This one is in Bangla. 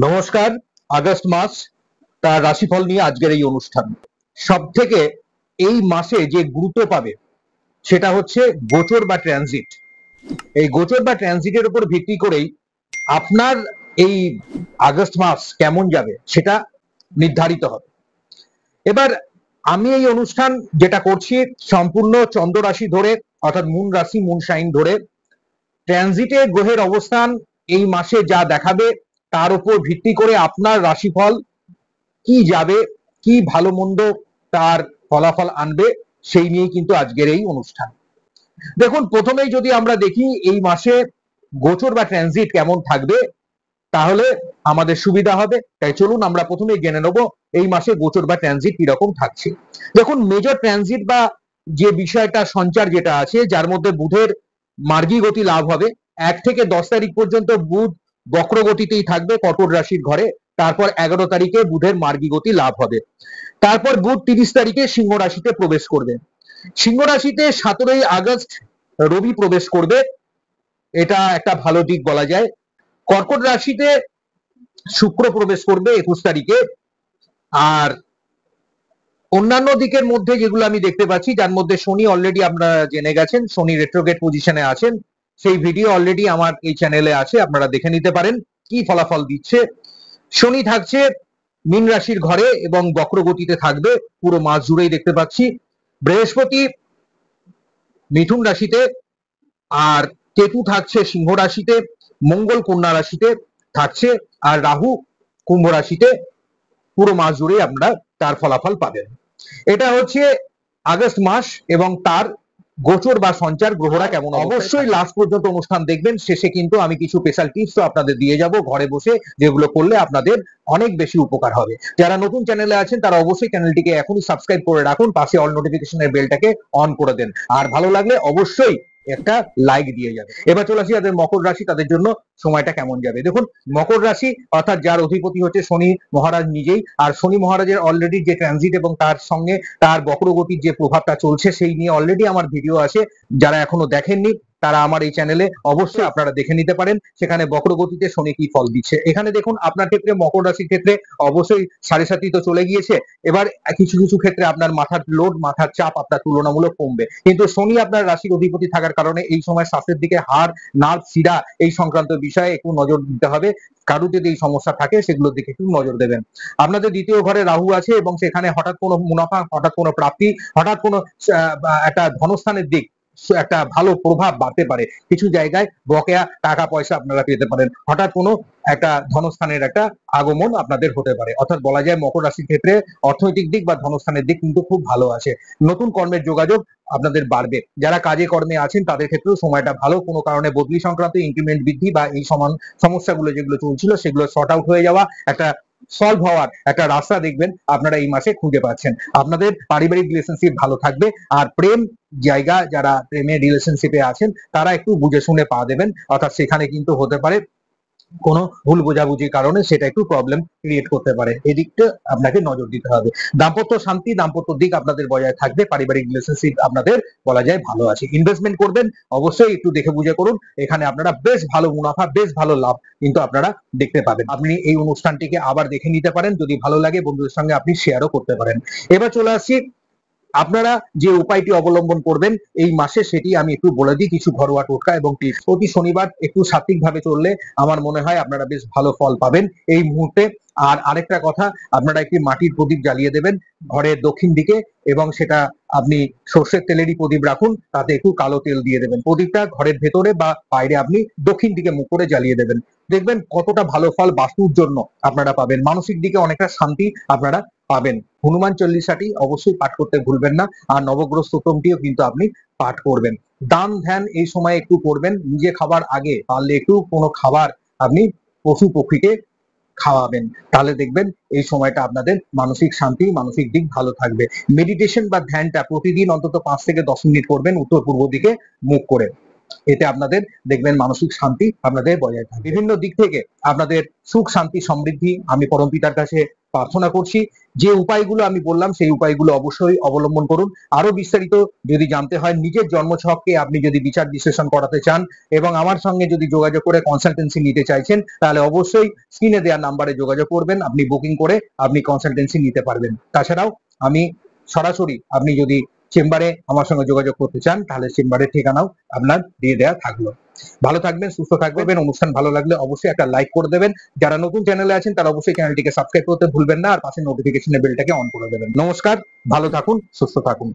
নমস্কার। আগস্ট মাস তার রাশিফল নিয়ে আজকের এই অনুষ্ঠান। সবথেকে এই মাসে যে গুরুত্ব পাবে সেটা হচ্ছে গোচর বা ট্রানজিট। এই গোচর বা ট্রানজিটের উপর ভিত্তি করেই আপনার এই আগস্ট মাস কেমন যাবে সেটা নির্ধারিত হবে। এবার আমি এই অনুষ্ঠান যেটা করছি সম্পূর্ণ চন্দ্র রাশি ধরে, অর্থাৎ মুন রাশি মুন সাইন ধরে ট্রানজিটে গ্রহের অবস্থান এই মাসে যা দেখাবে তার উপর ভিত্তি করে আপনার রাশিফল কি যাবে, কি ভালো মন্দ তার ফলাফল আনবে সেই নিয়ে কিন্তু আজকের এই অনুষ্ঠান। দেখুন, প্রথমেই যদি আমরা দেখি এই মাসে গোচর বা ট্রানজিট কেমন থাকবে তাহলে আমাদের সুবিধা হবে। তাই চলুন আমরা প্রথমেই জেনে নেব এই মাসে গোচর বা ট্রানজিট কিরকম থাকছে। দেখুন, মেজর ট্রানজিট বা যে বিষয়টা সঞ্চার যেটা আছে, যার মধ্যে বুধের মার্গী গতি লাভ হবে। 1 থেকে 10 তারিখ পর্যন্ত বুধ বক্র গতিতেই থাকবে কর্কট রাশির ঘরে। তারপর 11 তারিখে বুধের মার্গী গতি লাভ হবে। তারপর বুধ 30 তারিখে সিংহ রাশিতে প্রবেশ করবে। সিংহ রাশিতে 17ই আগস্ট রবি প্রবেশ করবে, এটা একটা ভালো দিক বলা যায়। কর্কট রাশিতে শুক্র প্রবেশ করবে 21 তারিখে। আর অন্যান্য দিকের মধ্যে যেগুলো আমি দেখতে পাচ্ছি, যার মধ্যে শনি অলরেডি আপনারা জেনে গেছেন, শনি রেট্রোগ্রেড পজিশনে আছেন, সেই ভিডিও অলরেডি আমার এই চ্যানেলে আছে, আপনারা দেখে নিতে পারেন কি ফলাফল দিচ্ছে। শনি থাকছে মীন রাশির ঘরে এবং বক্র গতিতে থাকবে পুরো মাস জুড়েই দেখতে পাচ্ছি। বৃহস্পতি মিথুন রাশিতে, আর কেতু থাকছে সিংহ রাশিতে, মঙ্গল কন্যা রাশিতে থাকছে, আর রাহু কুম্ভ রাশিতে পুরো মাস জুড়ে আমরা তার ফলাফল পাবেন। এটা হচ্ছে আগস্ট মাস এবং তার গোচর বা সঞ্চার গ্রহরা কেমন। অবশ্যই লাস্ট পর্যন্ত অনুষ্ঠান দেখবেন, শেষে কিন্তু আমি কিছু স্পেশাল টিপস আপনাদের দিয়ে যাব ঘরে বসে, যেগুলো করলে আপনাদের অনেক বেশি উপকার হবে। যারা নতুন চ্যানেলে আছেন তারা অবশ্যই চ্যানেলটিকে এখনই সাবস্ক্রাইব করে রাখুন, পাশে অল নোটিফিকেশনের বেলটাকে অন করে দেন, আর ভালো লাগলে অবশ্যই একটা লাইক দিয়ে যাবে। এবার চলে আসি যাদের মকর রাশি, তাদের জন্য সময়টা কেমন যাবে। দেখুন, মকর রাশি অর্থাৎ যার অধিপতি হচ্ছে শনি মহারাজ নিজেই, আর শনি মহারাজের অলরেডি যে ট্রানজিট এবং তার সঙ্গে তার বক্রগতির যে প্রভাবটা চলছে সেই নিয়ে অলরেডি আমার ভিডিও আছে, যারা এখনো দেখেননি তারা আমার এই চ্যানেলে অবশ্যই আপনারা দেখে নিতে পারেন, সেখানে বক্রগতিতে শনি কি ফল দিচ্ছে। এখানে দেখুন, আপনার ক্ষেত্রে মকর রাশির ক্ষেত্রে অবশ্যই 7.5 তো চলে গিয়েছে। এবার কিছু কিছু ক্ষেত্রে আপনার মাথার লোড, মাথার চাপ আপনার তুলনামূলক কমবে, কিন্তু শনি আপনার রাশির অধিপতি থাকার কারণে এই সময় স্বাস্থ্যের দিকে, হাড় নার্ভ শিরা এই সংক্রান্ত বিষয়ে একটু নজর দিতে হবে। কারো যদি এই সমস্যা থাকে সেগুলোর দিকে একটু নজর দেবেন। আপনাদের দ্বিতীয় ঘরে রাহু আছে এবং সেখানে হঠাৎ কোনো মুনাফা, হঠাৎ কোনো প্রাপ্তি, হঠাৎ কোনো একটা ধনস্থানের দিক একটা ভালো প্রভাব বাড়তে পারে। কিছু জায়গায় বকেয়া টাকা পয়সা আপনারা পেতে পারেন, হঠাৎ কোনো একটা ধনস্থানের একটা আগমন আপনাদের হতে পারে। অর্থাৎ বলা যায় মকর রাশির ক্ষেত্রে অর্থনৈতিক দিক বা ধনস্থানের দিক কিন্তু খুব ভালো আছে। নতুন কর্মের যোগাযোগ আপনাদের বাড়বে। যারা কাজে কর্মে আছেন তাদের ক্ষেত্রেও সময়টা ভালো। কোনো কারণে বদলি সংক্রান্ত ইনক্রিমেন্ট বৃদ্ধি বা এই সমান সমস্যাগুলো যেগুলো চলছিল সেগুলো শর্ট আউট হয়ে যাওয়া, একটা সলভ হওয়ার একটা রাস্তা দেখবেন আপনারা এই মাসে খুঁজে পাচ্ছেন। আপনাদের পারিবারিক রিলেশনশিপ ভালো থাকবে, আর প্রেম জায়গা যারা প্রেমের রিলেশনশিপে আছেন তারা একটু বুঝে শুনে পা দেবেন। অর্থাৎ সেখানে কিন্তু হতে পারে কোনো ভুল বোঝাবুঝির কারণে সেটা একটু প্রবলেম ক্রিয়েট করতে পারে, এদিকটা আপনাকে নজর দিতে হবে। দাম্পত্য শান্তি, দাম্পত্য দিক আপনাদের বজায় থাকবে, পারিবারিক রিলেশনশিপ আপনাদের বলা যায় ভালো আছে। ইনভেস্টমেন্ট করবেন অবশ্যই একটু দেখে বুঝে করুন, এখানে আপনারা বেশ ভালো মুনাফা, বেশ ভালো লাভ কিন্তু আপনারা দেখতে পাবেন। আপনি এই অনুষ্ঠানটিকে আবার দেখে নিতে পারেন, যদি ভালো লাগে বন্ধুদের সঙ্গে আপনি শেয়ারও করতে পারেন। এবার চলে আসছি আপনারা যে উপায়টি অবলম্বন করবেন এই মাসে, সেটি আমি একটু বলে দিই, কিছু ঘরোয়া টোটকা এবং টিপস। প্রতি শনিবার একটু সাত্বিকভাবে চললে আমার মনে হয় আপনারা বেশ ভালো ফল পাবেন এই মুহূর্তে। আর আরেকটা কথা, আপনারা একটি মাটির প্রদীপ জ্বালিয়ে দেবেন ঘরের দক্ষিণ দিকে, এবং সেটা আপনি সর্ষের তেলেরই প্রদীপ রাখুন, তাতে একটু কালো তেল দিয়ে দেবেন। প্রদীপটা ঘরের ভেতরে বা বাইরে আপনি দক্ষিণ দিকে মুখ করে জ্বালিয়ে দেবেন। দেখবেন কতটা ভালো ফল বাস্তুর জন্য আপনারা পাবেন, মানসিক দিকে অনেকটা শান্তি আপনারা পাবেন। হনুমান চল্লিশাটি অবশ্যই পাঠ করতে ভুলবেন না, আর নবগ্রহ স্তোত্রটিও কিন্তু আপনি পাঠ করবেন। দান ধ্যান এই সময় একটু করবেন, নিজে খাবার আগে পারলে একটু কোনো খাবার আপনি পশু পক্ষীকে খাওয়াবেন, তাহলে দেখবেন এই সময়টা আপনাদের মানসিক শান্তি, মানসিক দিক ভালো থাকবে। মেডিটেশন বা ধ্যানটা প্রতিদিন অন্তত 5 থেকে 10 মিনিট করবেন উত্তর পূর্ব দিকে মুখ করে। এতে আপনাদের দেখবেন মানসিক শান্তি আপনাদের বজায় থাকবে। বিভিন্ন দিক থেকে আপনাদের সুখ শান্তি সমৃদ্ধি আমি পরমপিতার কাছে প্রার্থনা করছি। যে উপায়গুলো আমি বললাম সেই উপায়গুলো অবশ্যই অবলম্বন করুন। আরো বিস্তারিত যদি জানতে হয়, নিজের জন্মছককে আপনি যদি বিচার বিশ্লেষণ করাতে চান এবং আমার সঙ্গে যদি যোগাযোগ করে কনসালটেন্সি নিতে চাইছেন, তাহলে অবশ্যই স্ক্রিনে দেওয়া নাম্বারে যোগাযোগ করবেন। আপনি বুকিং করে আপনি কনসালটেন্সি নিতে পারবেন। তাছাড়াও আমি সরাসরি আপনি যদি চেম্বারে আমার সঙ্গে যোগাযোগ করতে চান, তাহলে চেম্বারের ঠিকানাও আপনার দিয়ে দেওয়া থাকলো। ভালো থাকবেন, সুস্থ থাকবেন। অনুষ্ঠান ভালো লাগলে অবশ্যই একটা লাইক করে দেবেন। যারা নতুন চ্যানেলে আছেন তারা অবশ্যই চ্যানেলটিকে সাবস্ক্রাইব করতে ভুলবেন না, আর পাশে নোটিফিকেশনের বেলটাকে অন করে দেবেন। নমস্কার, ভালো থাকুন, সুস্থ থাকুন।